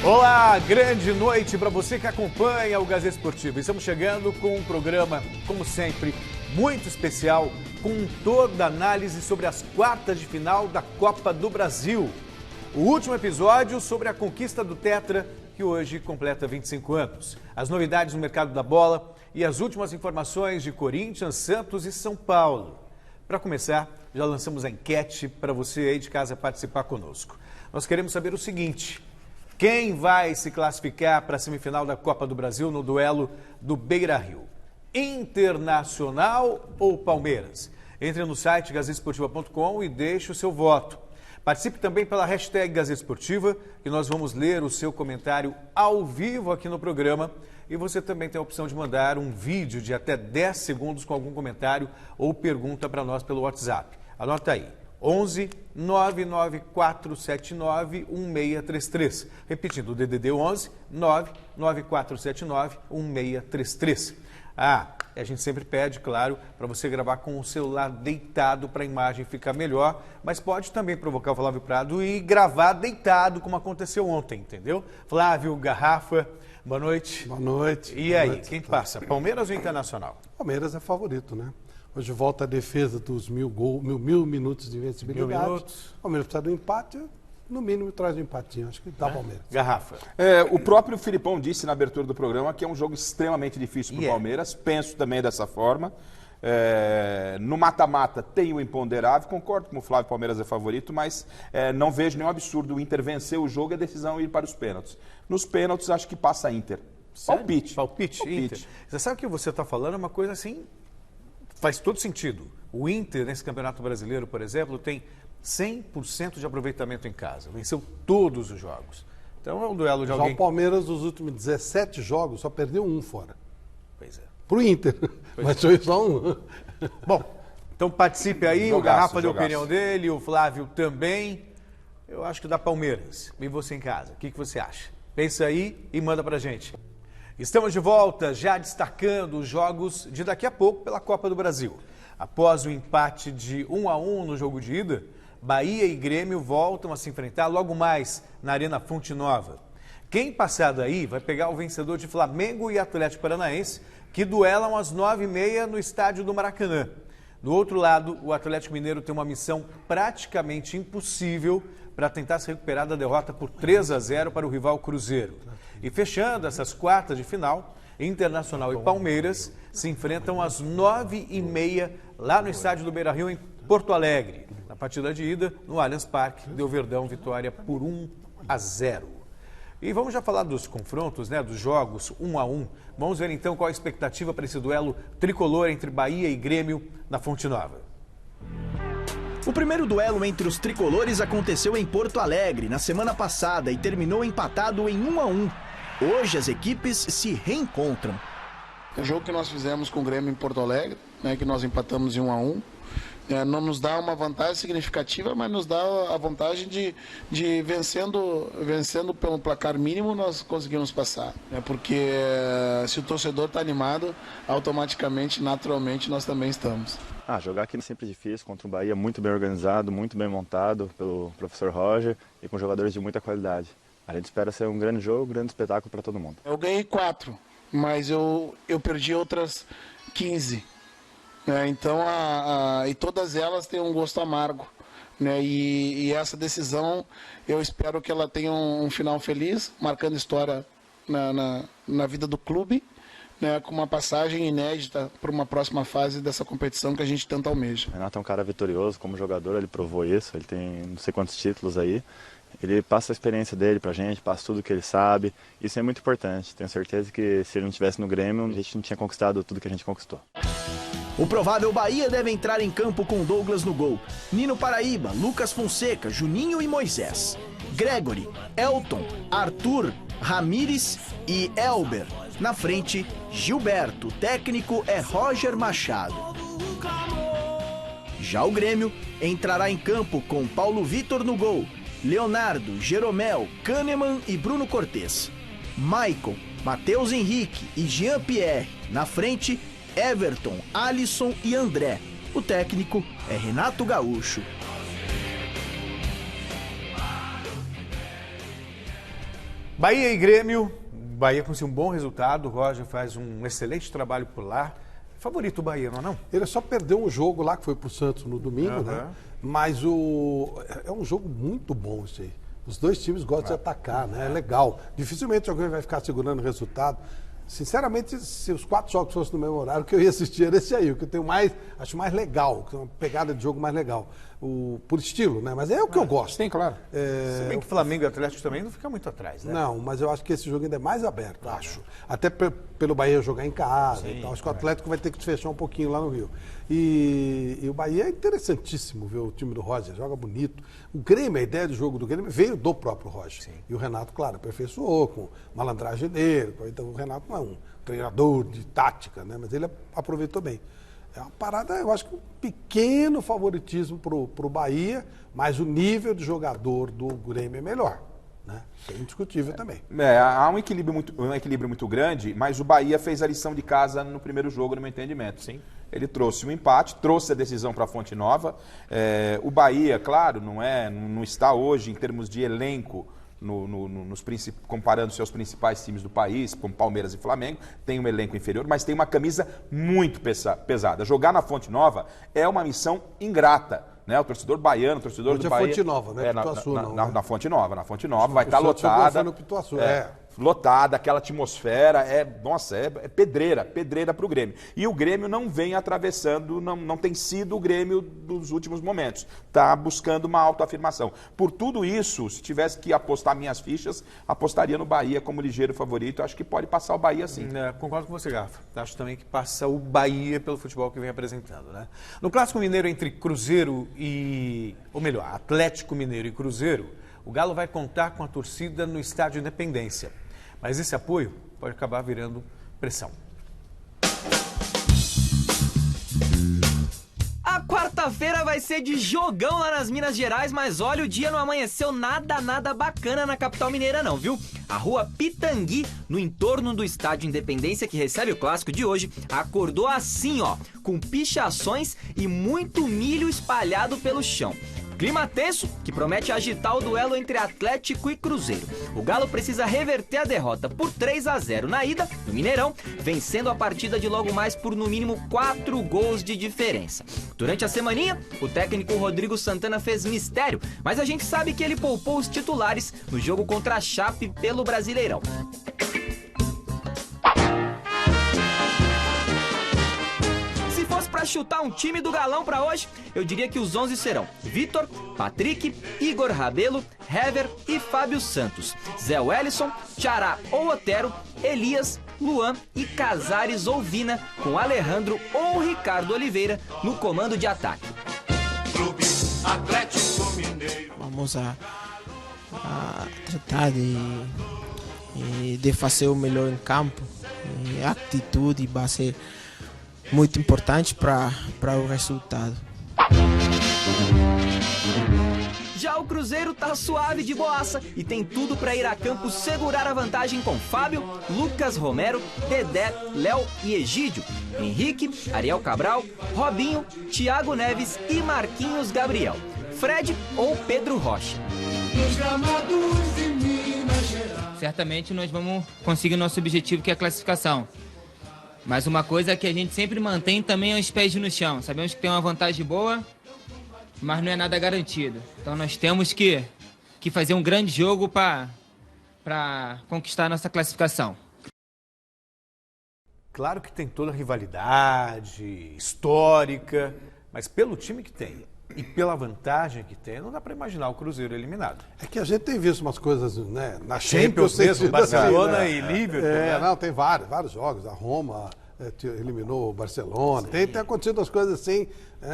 Olá, grande noite para você que acompanha o Gazeta Esportivo. Estamos chegando com um programa, como sempre, muito especial, com toda a análise sobre as quartas de final da Copa do Brasil. O último episódio sobre a conquista do Tetra, que hoje completa 25 anos. As novidades no mercado da bola e as últimas informações de Corinthians, Santos e São Paulo. Para começar, já lançamos a enquete para você aí de casa participar conosco. Nós queremos saber o seguinte: quem vai se classificar para a semifinal da Copa do Brasil no duelo do Beira-Rio? Internacional ou Palmeiras? Entre no site gazetesportiva.com e deixe o seu voto. Participe também pela hashtag Gazeta Esportiva, que nós vamos ler o seu comentário ao vivo aqui no programa. E você também tem a opção de mandar um vídeo de até 10 segundos com algum comentário ou pergunta para nós pelo WhatsApp. Anota aí, 11 99479 1633. Repetindo, o DDD 11 99479 1633. A gente sempre pede, claro, para você gravar com o celular deitado para a imagem ficar melhor, mas pode também provocar o Flávio Prado e gravar deitado, como aconteceu ontem, entendeu? Flávio, Garrafa, boa noite. Boa noite. E boa aí, noite, quem passa, Palmeiras ou Internacional? Palmeiras é favorito, né? Hoje volta a defesa dos mil minutos de invencibilidade. 1000 minutos. Palmeiras precisa do empate, no mínimo traz um empatinho. Acho que dá Palmeiras. Garrafa. O próprio Filipão disse na abertura do programa que é um jogo extremamente difícil para o Palmeiras. Penso também dessa forma. No mata-mata tem o imponderável. Concordo com o Flávio, Palmeiras é favorito, mas não vejo nenhum absurdo o Inter vencer o jogo e a decisão ir para os pênaltis. Nos pênaltis acho que passa Inter. Sério? Palpite. Inter. Você sabe o que você está falando? É uma coisa assim, faz todo sentido. O Inter, nesse Campeonato Brasileiro, por exemplo, tem 100% de aproveitamento em casa. Venceu todos os jogos. Então é um duelo de alguém... Já o Palmeiras, nos últimos 17 jogos, só perdeu um fora. Pois é. Pro Inter. Mas foi só um. Bom, então participe aí. O Garrafa deu a opinião dele, o Flávio também. Eu acho que dá Palmeiras. E você em casa, o que você acha? Pensa aí e manda pra gente. Estamos de volta, já destacando os jogos de daqui a pouco pela Copa do Brasil. Após o empate de 1-1 no jogo de ida, Bahia e Grêmio voltam a se enfrentar logo mais na Arena Fonte Nova. Quem passar daí vai pegar o vencedor de Flamengo e Atlético Paranaense, que duelam às 9h30 no estádio do Maracanã. Do outro lado, o Atlético Mineiro tem uma missão praticamente impossível para tentar se recuperar da derrota por 3-0 para o rival Cruzeiro. E fechando essas quartas de final, Internacional e Palmeiras se enfrentam às 9h30 lá no estádio do Beira-Rio, em Porto Alegre. Na partida de ida, no Allianz Parque, deu Verdão vitória por 1-0. E vamos já falar dos confrontos, né, dos jogos 1-1. Vamos ver então qual a expectativa para esse duelo tricolor entre Bahia e Grêmio na Fonte Nova. O primeiro duelo entre os tricolores aconteceu em Porto Alegre na semana passada e terminou empatado em 1-1. Hoje as equipes se reencontram. O jogo que nós fizemos com o Grêmio em Porto Alegre, né, que nós empatamos em 1-1, não nos dá uma vantagem significativa, mas nos dá a vantagem de vencendo pelo placar mínimo, nós conseguimos passar. Porque se o torcedor está animado, automaticamente, naturalmente, nós também estamos. Jogar aqui é sempre difícil, contra um Bahia muito bem organizado, muito bem montado pelo professor Roger e com jogadores de muita qualidade. A gente espera ser um grande jogo, um grande espetáculo para todo mundo. Eu ganhei 4, mas eu perdi outras 15. Então, e todas elas têm um gosto amargo. Né? E essa decisão, eu espero que ela tenha um final feliz, marcando história na vida do clube, né? Com uma passagem inédita para uma próxima fase dessa competição que a gente tanto almeja. O Renato é um cara vitorioso, como jogador ele provou isso, ele tem não sei quantos títulos aí. Ele passa a experiência dele pra gente, passa tudo que ele sabe. Isso é muito importante. Tenho certeza que se ele não estivesse no Grêmio, a gente não tinha conquistado tudo que a gente conquistou. O provável Bahia deve entrar em campo com Douglas no gol, Nino Paraíba, Lucas Fonseca, Juninho e Moisés, Gregory, Elton, Arthur, Ramires e Elber. Na frente, Gilberto, o técnico é Roger Machado. Já o Grêmio entrará em campo com Paulo Vitor no gol, Leonardo, Jeromel, Kahneman e Bruno Cortez, Maicon, Matheus Henrique e Jean-Pierre. Na frente, Everton, Alisson e André. O técnico é Renato Bahia e Grêmio. Bahia conseguiu um bom resultado. O Roger faz um excelente trabalho por lá. Favorito o Bahia, não é não? Ele só perdeu um jogo lá, que foi pro Santos no domingo, né? Mas é um jogo muito bom esse aí. Os dois times gostam de atacar, né? É legal. Dificilmente alguém vai ficar segurando o resultado. Sinceramente, se os 4 jogos fossem no mesmo horário, o que eu ia assistir era esse aí, o que eu tenho acho mais legal, que é uma pegada de jogo mais legal. Por estilo, né? Mas é o que eu gosto. Sim, claro. Se bem que Flamengo e Atlético também não fica muito atrás, né? Não, mas eu acho que esse jogo ainda é mais aberto, acho. Até pelo Bahia jogar em casa e tal. Acho que o Atlético vai ter que fechar um pouquinho lá no Rio. E o Bahia é interessantíssimo ver o time do Roger, joga bonito. O Grêmio, a ideia do jogo do Grêmio veio do próprio Roger. Sim. E o Renato, claro, aperfeiçoou com malandragem dele. Então o Renato não é um treinador de tática, né? Mas ele aproveitou bem. É uma parada, eu acho que um pequeno favoritismo pro Bahia, mas o nível de jogador do Grêmio é melhor, né? É indiscutível também. Há um equilíbrio muito grande, mas o Bahia fez a lição de casa no primeiro jogo, no meu entendimento. Sim. Ele trouxe um empate, trouxe a decisão para a Fonte Nova. O Bahia, claro, não está hoje em termos de elenco, comparando seus principais times do país, como Palmeiras e Flamengo, tem um elenco inferior, mas tem uma camisa muito pesada. Jogar na Fonte Nova é uma missão ingrata, né? O torcedor baiano, o torcedor do Bahia... Fonte Nova, né? Pituaçu, na Fonte Nova. Na Fonte Nova vai estar lotada. No Pituaçu, lotada, aquela atmosfera, é pedreira para o Grêmio. E o Grêmio não vem atravessando, não tem sido o Grêmio dos últimos momentos. Está buscando uma autoafirmação. Por tudo isso, se tivesse que apostar minhas fichas, apostaria no Bahia como ligeiro favorito. Acho que pode passar o Bahia sim. Concordo com você, Garfa. Acho também que passa o Bahia pelo futebol que vem apresentando, né? No Clássico Mineiro entre Cruzeiro Atlético Mineiro e Cruzeiro, o Galo vai contar com a torcida no Estádio Independência. Mas esse apoio pode acabar virando pressão. A quarta-feira vai ser de jogão lá nas Minas Gerais, mas olha, o dia não amanheceu nada bacana na capital mineira não, viu? A rua Pitangui, no entorno do Estádio Independência, que recebe o clássico de hoje, acordou assim, ó, com pichações e muito milho espalhado pelo chão. Clima tenso, que promete agitar o duelo entre Atlético e Cruzeiro. O Galo precisa reverter a derrota por 3-0 na ida, no Mineirão, vencendo a partida de logo mais por no mínimo 4 gols de diferença. Durante a semaninha, o técnico Rodrigo Santana fez mistério, mas a gente sabe que ele poupou os titulares no jogo contra a Chape pelo Brasileirão. Para chutar um time do Galão para hoje, eu diria que os 11 serão Vitor, Patrick, Igor Rabelo, Hever e Fábio Santos, Zé Wellison, Tchará ou Otero, Elias, Luan e Casares ou Vina, com Alejandro ou Ricardo Oliveira no comando de ataque. Vamos a tratar de fazer o melhor em campo. A atitude vai ser muito importante para o resultado. Já o Cruzeiro tá suave de boaça e tem tudo para ir a campo segurar a vantagem com Fábio, Lucas Romero, Dedé, Léo e Egídio, Henrique, Ariel Cabral, Robinho, Thiago Neves e Marquinhos Gabriel, Fred ou Pedro Rocha. Certamente nós vamos conseguir nosso objetivo, que é a classificação. Mas uma coisa que a gente sempre mantém também é os pés no chão. Sabemos que tem uma vantagem boa, mas não é nada garantido. Então nós temos que fazer um grande jogo para conquistar a nossa classificação. Claro que tem toda a rivalidade histórica, mas pelo time que tem e pela vantagem que tem, não dá para imaginar o Cruzeiro eliminado. É que a gente tem visto umas coisas, né, na Champions mesmo, Barcelona e Liverpool. Né? Não, tem vários jogos. A Roma eliminou o Barcelona. Tem acontecido as coisas assim.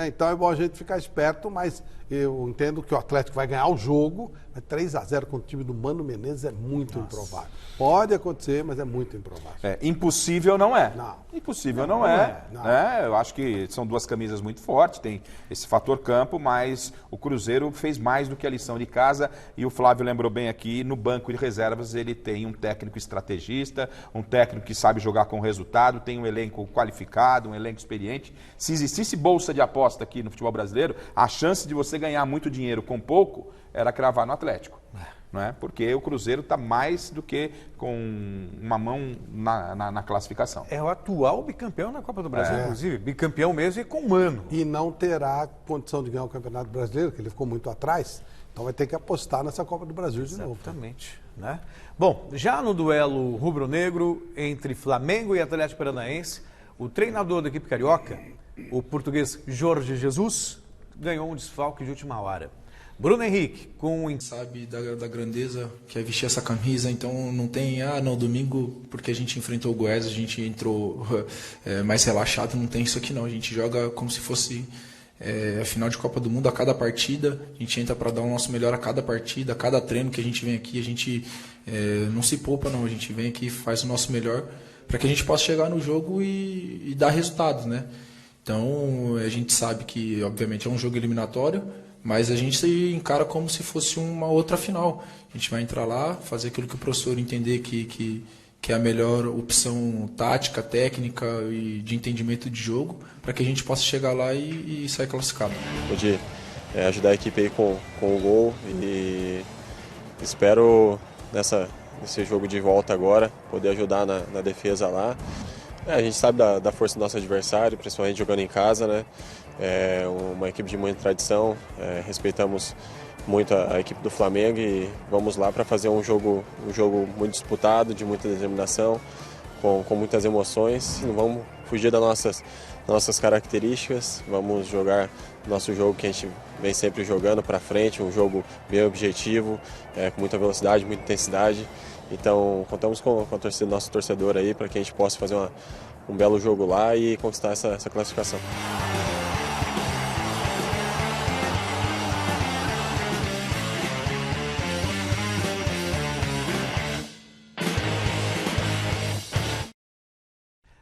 Então é bom a gente ficar esperto, mas eu entendo que o Atlético vai ganhar o jogo, mas 3-0 com o time do Mano Menezes é muito improvável. Pode acontecer, mas é muito improvável. Impossível não é. Não. Impossível não é. Eu acho que são duas camisas muito fortes, tem esse fator campo, mas o Cruzeiro fez mais do que a lição de casa e o Flávio lembrou bem aqui, no banco de reservas ele tem um técnico estrategista, um técnico que sabe jogar com resultado, tem um elenco qualificado, um elenco experiente. Se existisse bolsa de aposta aqui no futebol brasileiro, a chance de você ganhar muito dinheiro com pouco era cravar no Atlético. Não é? Porque o Cruzeiro está mais do que com uma mão na classificação. É o atual bicampeão na Copa do Brasil, inclusive. Bicampeão mesmo e com Mano. E não terá condição de ganhar o Campeonato Brasileiro, que ele ficou muito atrás. Então vai ter que apostar nessa Copa do Brasil de novo. Exatamente. Né? Bom, já no duelo rubro-negro entre Flamengo e Atlético Paranaense, o treinador da equipe carioca, o português Jorge Jesus, ganhou um desfalque de última hora. Bruno Henrique, sabe da grandeza que é vestir essa camisa, então não tem, domingo, porque a gente enfrentou o Goiás, a gente entrou mais relaxado, não tem isso aqui não, a gente joga como se fosse a final de Copa do Mundo a cada partida, a gente entra para dar o nosso melhor a cada partida, a cada treino que a gente vem aqui, a gente não se poupa não, a gente vem aqui e faz o nosso melhor para que a gente possa chegar no jogo e dar resultados, né? Então a gente sabe que obviamente é um jogo eliminatório, mas a gente se encara como se fosse uma outra final. A gente vai entrar lá, fazer aquilo que o professor entender que é a melhor opção tática, técnica e de entendimento de jogo, para que a gente possa chegar lá e sair classificado. Pude ajudar a equipe aí com o gol e espero nesse jogo de volta agora poder ajudar na defesa lá. A gente sabe da força do nosso adversário, principalmente jogando em casa, né? É uma equipe de muita tradição, respeitamos muito a equipe do Flamengo e vamos lá para fazer um jogo muito disputado, de muita determinação, com muitas emoções. Não vamos fugir das nossas características, vamos jogar nosso jogo que a gente vem sempre jogando para frente, um jogo bem objetivo, com muita velocidade, muita intensidade. Então contamos com a torcida do nosso torcedor aí para que a gente possa fazer um belo jogo lá e conquistar essa classificação.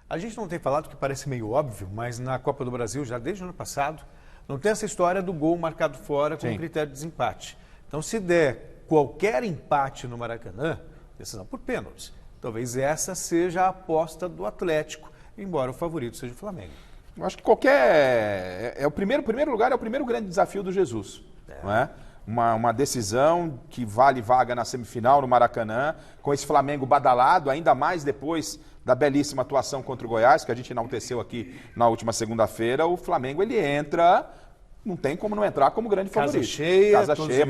A gente não tem falado, que parece meio óbvio, mas na Copa do Brasil, já desde o ano passado, não tem essa história do gol marcado fora com critério de desempate. Então, se der qualquer empate no Maracanã, decisão por pênaltis. Talvez essa seja a aposta do Atlético, embora o favorito seja o Flamengo. Eu acho que o primeiro lugar é o primeiro grande desafio do Jesus, não é? Uma decisão que vale vaga na semifinal no Maracanã, com esse Flamengo badalado, ainda mais depois da belíssima atuação contra o Goiás, que a gente enalteceu aqui na última segunda-feira. O Flamengo, ele entra, não tem como não entrar como grande favorito. Casa cheia,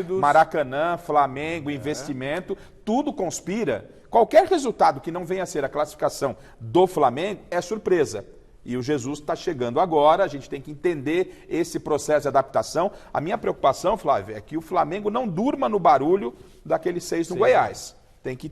Maracanã, Flamengo, investimento, tudo conspira. Qualquer resultado que não venha a ser a classificação do Flamengo é surpresa. E o Jesus está chegando agora, a gente tem que entender esse processo de adaptação. A minha preocupação, Flávio, é que o Flamengo não durma no barulho daqueles 6 no Goiás. Tem que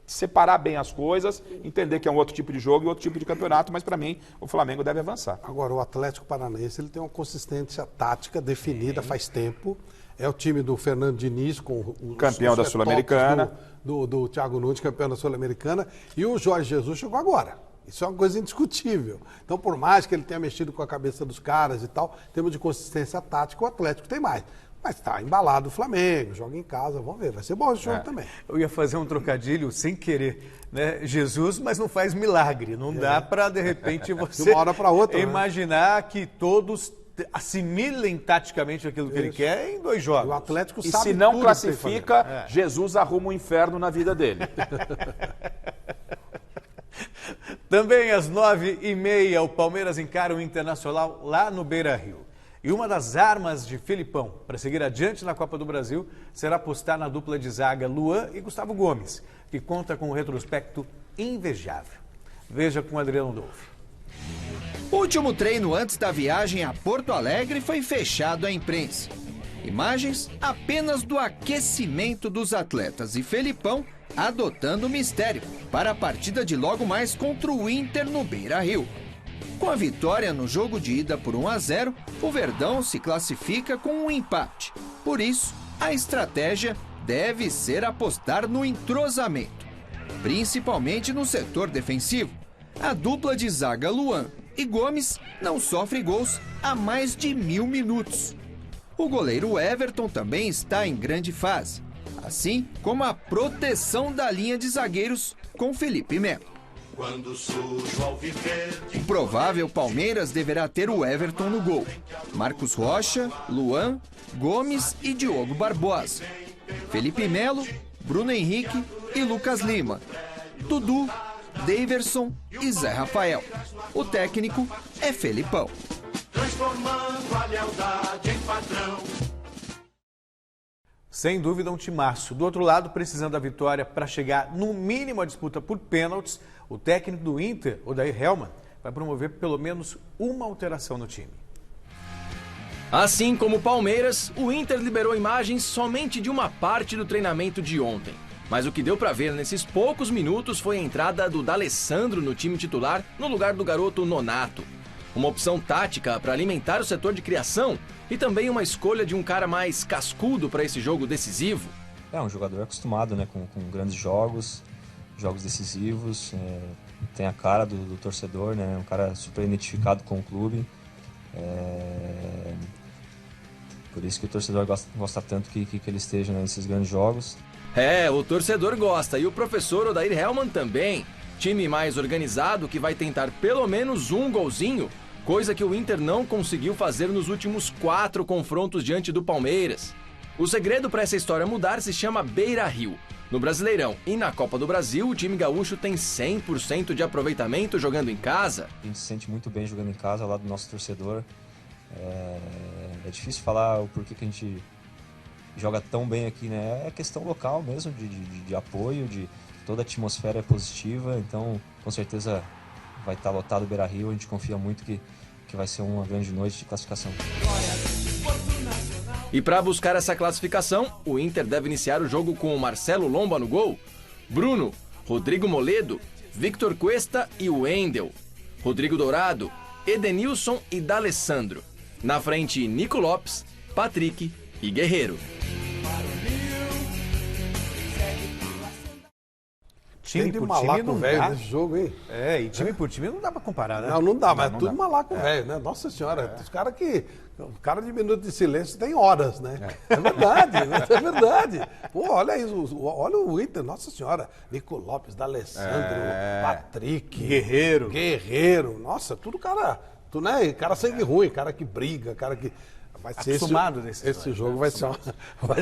separar bem as coisas, entender que é um outro tipo de jogo e outro tipo de campeonato, mas para mim o Flamengo deve avançar. Agora, o Atlético Paranaense ele tem uma consistência tática definida faz tempo. É o time do Fernando Diniz, com o campeão da Sul-Americana. Do Thiago Nunes, campeão da Sul-Americana. E o Jorge Jesus chegou agora. Isso é uma coisa indiscutível. Então, por mais que ele tenha mexido com a cabeça dos caras e tal, em termos de consistência tática, o Atlético tem mais. Mas está embalado o Flamengo, joga em casa, vamos ver, vai ser bom esse jogo também. Eu ia fazer um trocadilho sem querer, né? Jesus, mas não faz milagre. Não dá para, de repente, você de uma hora para outra, imaginar que todos assimilem taticamente aquilo que ele quer em 2 jogos. O Atlético e sabe se não tudo classifica, Jesus arruma um inferno na vida dele. Também às 9h30, o Palmeiras encara o Internacional lá no Beira-Rio. E uma das armas de Felipão para seguir adiante na Copa do Brasil será apostar na dupla de zaga Luan e Gustavo Gomes, que conta com um retrospecto invejável. Veja com Adriano Dolfi. O último treino antes da viagem a Porto Alegre foi fechado à imprensa. Imagens apenas do aquecimento dos atletas e Felipão adotando o mistério para a partida de logo mais contra o Inter no Beira-Rio. Com a vitória no jogo de ida por 1-0, o Verdão se classifica com um empate. Por isso, a estratégia deve ser apostar no entrosamento, principalmente no setor defensivo. A dupla de zaga Luan e Gomes não sofre gols há mais de 1000 minutos. O goleiro Everton também está em grande fase, assim como a proteção da linha de zagueiros com Felipe Melo. O provável Palmeiras deverá ter o Everton no gol. Marcos Rocha, Luan, Gomes e Diogo Barbosa. Felipe Melo, Bruno Henrique e Lucas Lima. Dudu, Daverson e Zé Rafael. O técnico é Felipão. Transformando a lealdade em padrão. Sem dúvida, um timaço. Do outro lado, precisando da vitória para chegar no mínimo à disputa por pênaltis, o técnico do Inter, Odair Hellmann, vai promover pelo menos uma alteração no time. Assim como o Palmeiras, o Inter liberou imagens somente de uma parte do treinamento de ontem. Mas o que deu para ver nesses poucos minutos foi a entrada do D'Alessandro no time titular no lugar do garoto Nonato. Uma opção tática para alimentar o setor de criação e também uma escolha de um cara mais cascudo para esse jogo decisivo. É um jogador acostumado, né, com grandes jogos decisivos, tem a cara do torcedor, né, um cara super identificado com o clube. Por isso que o torcedor gosta tanto que ele esteja nesses grandes jogos. O torcedor gosta e o professor Odair Hellmann também. Time mais organizado que vai tentar pelo menos um golzinho, coisa que o Inter não conseguiu fazer nos últimos 4 confrontos diante do Palmeiras. O segredo para essa história mudar se chama Beira-Rio. No Brasileirão e na Copa do Brasil, o time gaúcho tem 100% de aproveitamento jogando em casa. A gente se sente muito bem jogando em casa, ao lado do nosso torcedor. É difícil falar o porquê que a gente joga tão bem aqui, né? É questão local mesmo, de apoio, toda a atmosfera é positiva, então com certeza vai estar lotado o Beira-Rio, a gente confia muito que vai ser uma grande noite de classificação. E para buscar essa classificação, o Inter deve iniciar o jogo com o Marcelo Lomba no gol, Bruno, Rodrigo Moledo, Victor Cuesta e Wendel, Rodrigo Dourado, Edenilson e D'Alessandro. Na frente, Nico Lopes, Patrick e Guerreiro. Time por time não velho nesse jogo, hein? E time por time não dá pra comparar, né? Não dá, mas tudo malaco velho, né? Nossa Senhora, os caras que... O cara de minuto de silêncio tem horas, né? É verdade, é verdade. Pô, olha isso, olha o Inter, Nossa Senhora. Nico Lopes, D'Alessandro, Patrick, Guerreiro. Nossa, tudo cara... Tu, né? Cara sangue ruim, cara que briga, cara que... Vai ser acostumado esse jogo vai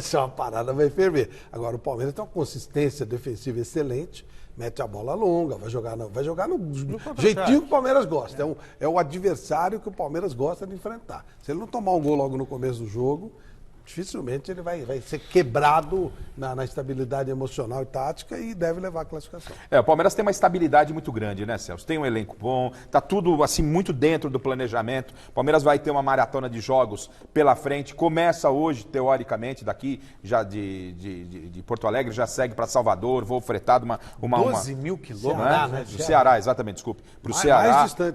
ser uma parada, vai ferver. Agora, o Palmeiras tem uma consistência defensiva excelente, mete a bola longa, vai jogar no jeitinho que o Palmeiras gosta. É o adversário que o Palmeiras gosta de enfrentar. Se ele não tomar um gol logo no começo do jogo, dificilmente ele vai ser quebrado na estabilidade emocional e tática e deve levar a classificação. O Palmeiras tem uma estabilidade muito grande, né, Celso? Tem um elenco bom, tá tudo assim muito dentro do planejamento. O Palmeiras vai ter uma maratona de jogos pela frente. Começa hoje, teoricamente, daqui já de Porto Alegre, já segue para Salvador, voo fretado, 12 mil quilômetros, né? Do Ceará, exatamente, desculpe. Para o Ceará, mais distante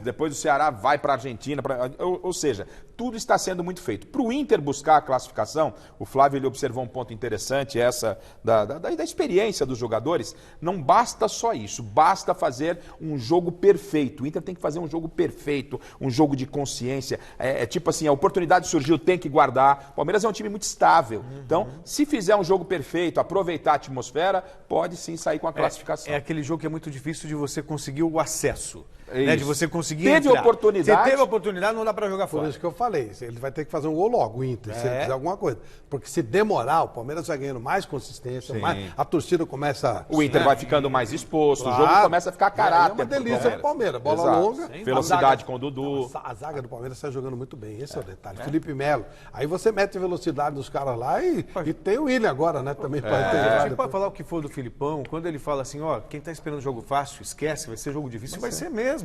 depois do Ceará vai para a Argentina, ou seja, tudo está sendo muito feito. Para o Inter buscar a classificação, o Flávio ele observou um ponto interessante, essa da experiência dos jogadores. Não basta só isso, basta fazer um jogo perfeito. O Inter tem que fazer um jogo perfeito, um jogo de consciência. Tipo assim, a oportunidade surgiu, tem que guardar. O Palmeiras é um time muito estável. Então, se fizer um jogo perfeito, aproveitar a atmosfera, pode sim sair com a classificação. É aquele jogo que é muito difícil de você conseguir o acesso. Né, de você conseguir Teve oportunidade. Você teve oportunidade, não dá para jogar fora. Por isso que eu falei, ele vai ter que fazer um gol logo, o Inter, se ele fizer alguma coisa. Porque se demorar, o Palmeiras vai ganhando mais consistência, a torcida começa... O Inter vai ficando mais exposto, o jogo começa a ficar caráter. É uma delícia pro Palmeiras, bola longa. Velocidade com o Dudu. A zaga do Palmeiras está jogando muito bem, esse é o detalhe. Felipe Melo. Aí você mete velocidade dos caras lá e tem o William agora, né, também. Para falar o que for do Filipão, quando ele fala assim, quem tá esperando jogo fácil, esquece, vai ser jogo difícil, vai ser mesmo.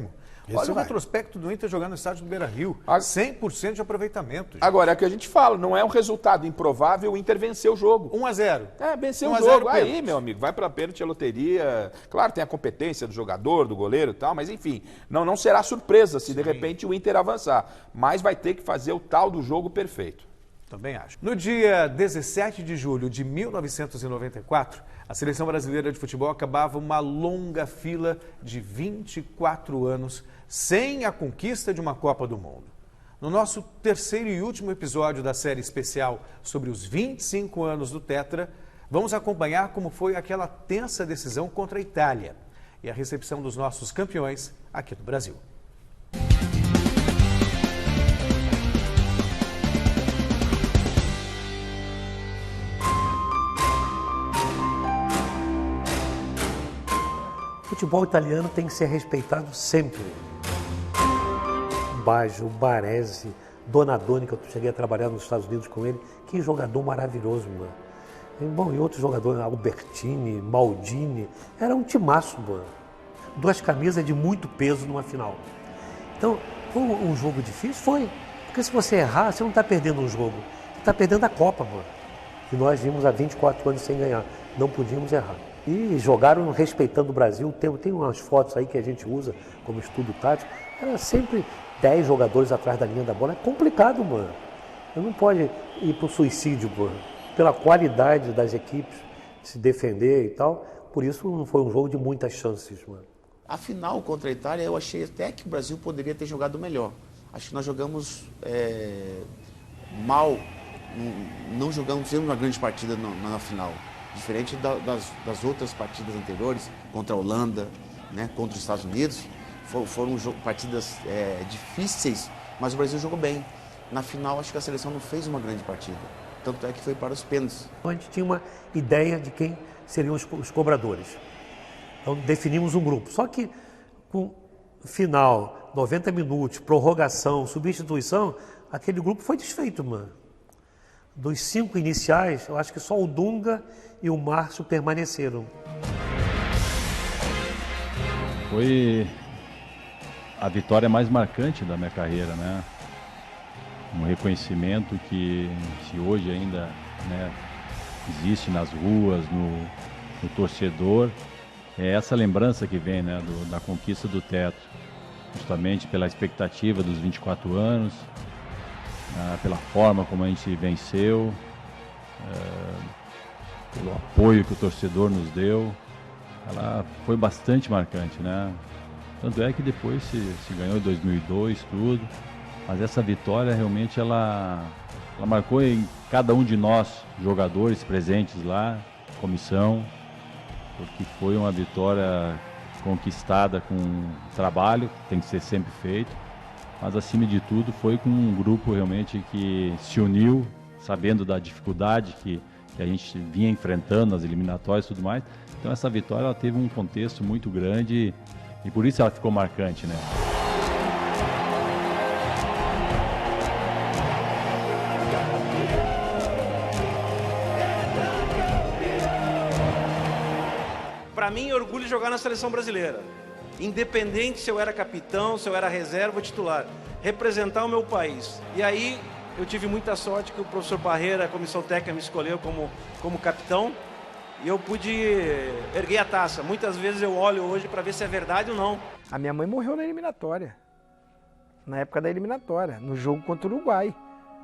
Olha o retrospecto do Inter jogar no estádio do Beira-Rio, 100% de aproveitamento. Gente. Agora, é o que a gente fala, não é um resultado improvável o Inter vencer o jogo. 1-0. Venceu o jogo. Aí, meu amigo, vai pra pênalti, a loteria. Claro, tem a competência do jogador, do goleiro e tal, mas enfim, não será surpresa se de repente o Inter avançar. Mas vai ter que fazer o tal do jogo perfeito. Também acho. No dia 17 de julho de 1994, a Seleção Brasileira de Futebol acabava uma longa fila de 24 anos sem a conquista de uma Copa do Mundo. No nosso terceiro e último episódio da série especial sobre os 25 anos do Tetra, vamos acompanhar como foi aquela tensa decisão contra a Itália. e a recepção dos nossos campeões aqui no Brasil. O futebol italiano tem que ser respeitado sempre. Baggio, Baresi, Donadoni, que eu cheguei a trabalhar nos Estados Unidos com ele, que jogador maravilhoso, mano. Bom, e outros jogadores, Albertini, Maldini, era um timaço, mano. 2 camisas de muito peso numa final. Então, foi um jogo difícil? Foi. Porque se você errar, você não está perdendo um jogo, você está perdendo a Copa, mano. Que nós vimos há 24 anos sem ganhar. Não podíamos errar. E jogaram respeitando o Brasil. Tem umas fotos aí que a gente usa como estudo tático. Era sempre 10 jogadores atrás da linha da bola. É complicado, mano. Você não pode ir para o suicídio, mano. Pela qualidade das equipes, se defender e tal. Por isso não foi um jogo de muitas chances, mano. A final contra a Itália, eu achei até que o Brasil poderia ter jogado melhor. Acho que nós jogamos mal, não jogamos uma grande partida na final. Diferente das outras partidas anteriores, contra a Holanda, né, contra os Estados Unidos. Foram partidas difíceis, mas o Brasil jogou bem. Na final, acho que a seleção não fez uma grande partida. Tanto é que foi para os pênaltis. A gente tinha uma ideia de quem seriam os cobradores. Então definimos um grupo. Só que com final, 90 minutos, prorrogação, substituição, aquele grupo foi desfeito, mano. Dos 5 iniciais, eu acho que só o Dunga e o Márcio permaneceram. Foi a vitória mais marcante da minha carreira, né? Um reconhecimento que, se hoje ainda, né, existe nas ruas, no torcedor, é essa lembrança que vem, né, da conquista do teto, justamente pela expectativa dos 24 anos, pela forma como a gente venceu, pelo apoio que o torcedor nos deu. Ela foi bastante marcante, né? Tanto é que depois se ganhou em 2002, tudo. Mas essa vitória realmente ela marcou em cada um de nós, jogadores presentes lá, comissão, porque foi uma vitória conquistada com trabalho, que tem que ser sempre feito, mas acima de tudo foi com um grupo realmente que se uniu, sabendo da dificuldade que a gente vinha enfrentando nas eliminatórias e tudo mais. Então essa vitória ela teve um contexto muito grande e por isso ela ficou marcante, né? Para mim, é orgulho de jogar na seleção brasileira. Independente se eu era capitão, se eu era reserva ou titular. Representar o meu país. E aí, eu tive muita sorte que o professor Parreira, a comissão técnica, me escolheu como capitão. E eu pude erguer a taça. Muitas vezes eu olho hoje para ver se é verdade ou não. A minha mãe morreu na eliminatória. Na época da eliminatória, no jogo contra o Uruguai.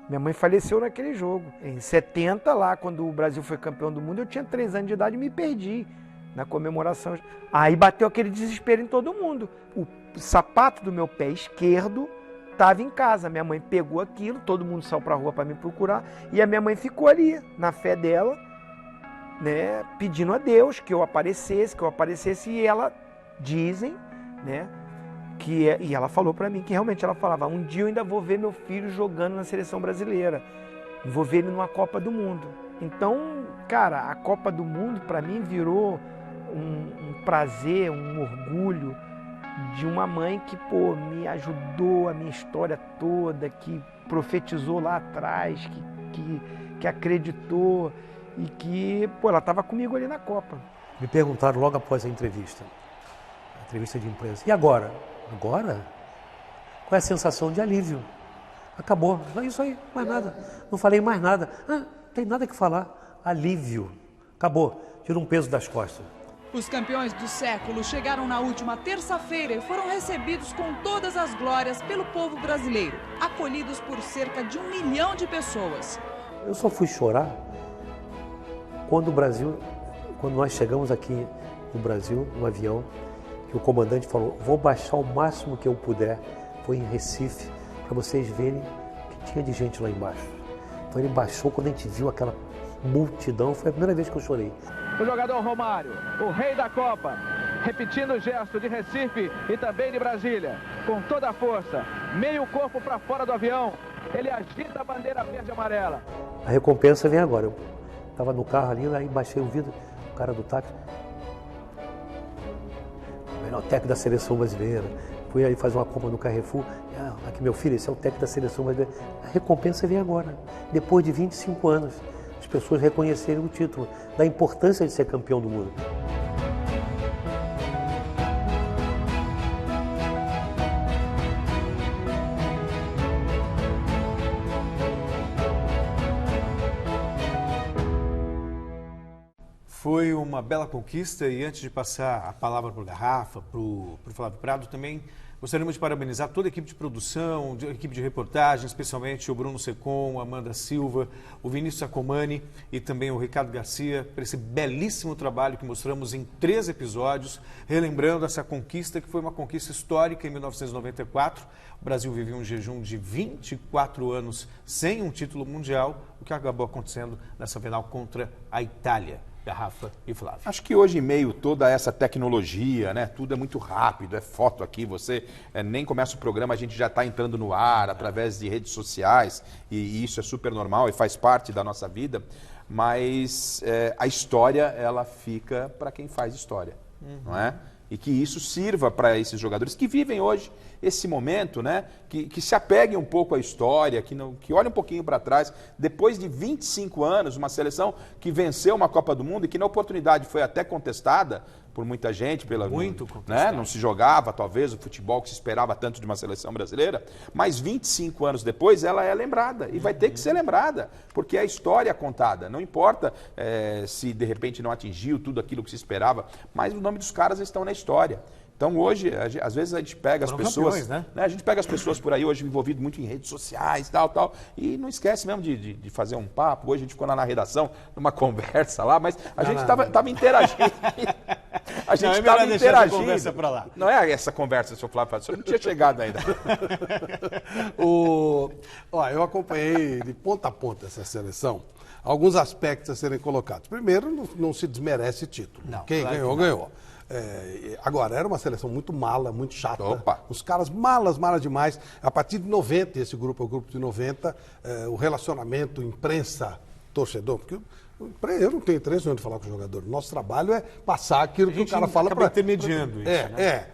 Minha mãe faleceu naquele jogo. Em 70, lá, quando o Brasil foi campeão do mundo, eu tinha 3 anos de idade e me perdi na comemoração. Aí bateu aquele desespero em todo mundo. O sapato do meu pé esquerdo estava em casa. Minha mãe pegou aquilo, todo mundo saiu para a rua para me procurar. E a minha mãe ficou ali, na fé dela, né, pedindo a Deus que eu aparecesse. E ela, dizem, né, e ela falou para mim que realmente ela falava: um dia eu ainda vou ver meu filho jogando na seleção brasileira. Vou ver ele numa Copa do Mundo. Então, cara, a Copa do Mundo para mim virou um prazer, um orgulho de uma mãe que, pô, me ajudou a minha história toda, que profetizou lá atrás, que acreditou e que, pô, ela estava comigo ali na Copa. Me perguntaram logo após a entrevista de imprensa: e agora? Agora? Qual é a sensação de alívio? Acabou. Não é isso aí, mais nada. Não falei mais nada. Não tem nada que falar. Alívio. Acabou. Tira um peso das costas. Os campeões do século chegaram na última terça-feira e foram recebidos com todas as glórias pelo povo brasileiro, acolhidos por cerca de 1 milhão de pessoas. Eu só fui chorar quando nós chegamos aqui no Brasil, no avião, que o comandante falou: vou baixar o máximo que eu puder. Foi em Recife, para vocês verem que tinha de gente lá embaixo. Então ele baixou, quando a gente viu aquela multidão, foi a primeira vez que eu chorei. O jogador Romário, o rei da Copa, repetindo o gesto de Recife e também de Brasília, com toda a força, meio corpo para fora do avião, ele agita a bandeira verde e amarela. A recompensa vem agora. Eu estava no carro ali, aí baixei o vidro, o cara do táxi, o melhor técnico da seleção brasileira. Fui aí fazer uma compra no Carrefour, aqui meu filho, esse é o técnico da seleção brasileira. A recompensa vem agora, depois de 25 anos. As pessoas reconhecerem o título, da importância de ser campeão do mundo. Foi uma bela conquista e antes de passar a palavra para o Garrafa, para o Flávio Prado, também gostaríamos de parabenizar toda a equipe de produção, a equipe de reportagem, especialmente o Bruno Secom, a Amanda Silva, o Vinícius Sacomani e também o Ricardo Garcia, por esse belíssimo trabalho que mostramos em 3 episódios, relembrando essa conquista que foi uma conquista histórica em 1994. O Brasil vivia um jejum de 24 anos sem um título mundial, o que acabou acontecendo nessa final contra a Itália. Garrafa e Flávio. Acho que hoje, em meio toda essa tecnologia, né, tudo é muito rápido, é foto aqui, você nem começa o programa, a gente já está entrando no ar através de redes sociais, e isso é super normal e faz parte da nossa vida, mas a história, ela fica para quem faz história, não é? E que isso sirva para esses jogadores que vivem hoje esse momento, né? Que se apeguem um pouco à história, que olhem um pouquinho para trás. Depois de 25 anos, uma seleção que venceu uma Copa do Mundo e que na oportunidade foi até contestada por muita gente, muito né? Não se jogava, talvez, o futebol que se esperava tanto de uma seleção brasileira, mas 25 anos depois ela é lembrada e vai ter que ser lembrada, porque é a história contada. Não importa se de repente não atingiu tudo aquilo que se esperava, mas o nome dos caras estão na história. Então hoje, às vezes a gente pega as pessoas, campeões, né? A gente pega as pessoas por aí hoje envolvido muito em redes sociais, tal, e não esquece mesmo de fazer um papo. Hoje a gente ficou lá na redação, numa conversa lá, mas a gente estava interagindo. A gente estava interagindo. Conversa pra lá. Não é essa conversa, seu Flávio, o senhor não tinha chegado ainda. Eu acompanhei de ponta a ponta essa seleção. Alguns aspectos a serem colocados. Primeiro, não se desmerece título. Não, quem claro ganhou, que não. ganhou. Agora, era uma seleção muito mala, muito chata. Opa. Os caras malas demais. A partir de 90, esse grupo é o grupo de 90, o relacionamento imprensa-torcedor, porque eu não tenho interesse em falar com o jogador. Nosso trabalho é passar aquilo que o cara fala para... intermediando isso, né?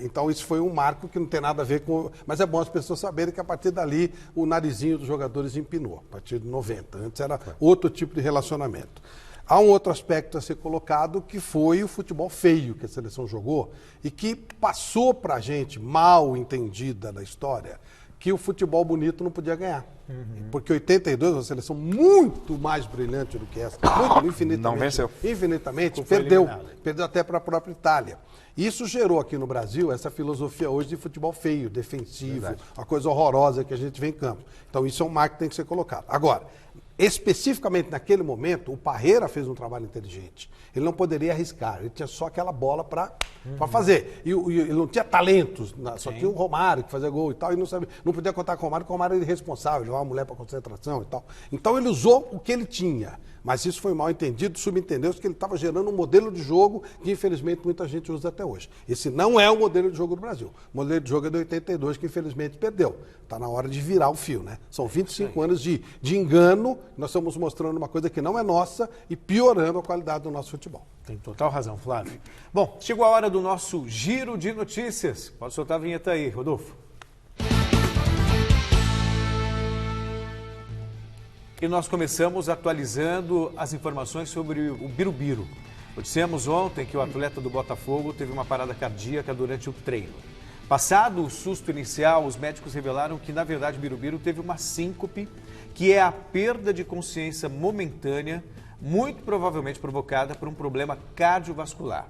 Então isso foi um marco que não tem nada a ver com... Mas é bom as pessoas saberem que a partir dali o narizinho dos jogadores empinou, a partir de 90. Antes era outro tipo de relacionamento. Há um outro aspecto a ser colocado, que foi o futebol feio que a seleção jogou e que passou para a gente, mal entendida na história, que o futebol bonito não podia ganhar. Porque 82 é uma seleção muito mais brilhante do que essa. Infinitamente. Não venceu. Infinitamente. Perdeu até para a própria Itália. Isso gerou aqui no Brasil essa filosofia hoje de futebol feio, defensivo, uma coisa horrorosa que a gente vê em campo. Então isso é um marco que tem que ser colocado. Agora, especificamente naquele momento, o Parreira fez um trabalho inteligente. Ele não poderia arriscar, ele tinha só aquela bola para fazer. E ele não tinha talentos, só tinha o Romário que fazia gol e tal, e não podia contar com o Romário, porque o Romário era irresponsável, levava uma mulher para concentração e tal. Então ele usou o que ele tinha. Mas isso foi mal entendido, subentendeu-se que ele estava gerando um modelo de jogo que, infelizmente, muita gente usa até hoje. Esse não é o modelo de jogo do Brasil. O modelo de jogo é de 82, que, infelizmente, perdeu. Está na hora de virar o fio, né? São 25 anos de engano, nós estamos mostrando uma coisa que não é nossa e piorando a qualidade do nosso futebol. Tem total razão, Flávio. Bom, chegou a hora do nosso giro de notícias. Pode soltar a vinheta aí, Rodolfo. E nós começamos atualizando as informações sobre o Birubiru. Dissemos ontem que o atleta do Botafogo teve uma parada cardíaca durante o treino. Passado o susto inicial, os médicos revelaram que, na verdade, o Birubiru teve uma síncope, que é a perda de consciência momentânea, muito provavelmente provocada por um problema cardiovascular.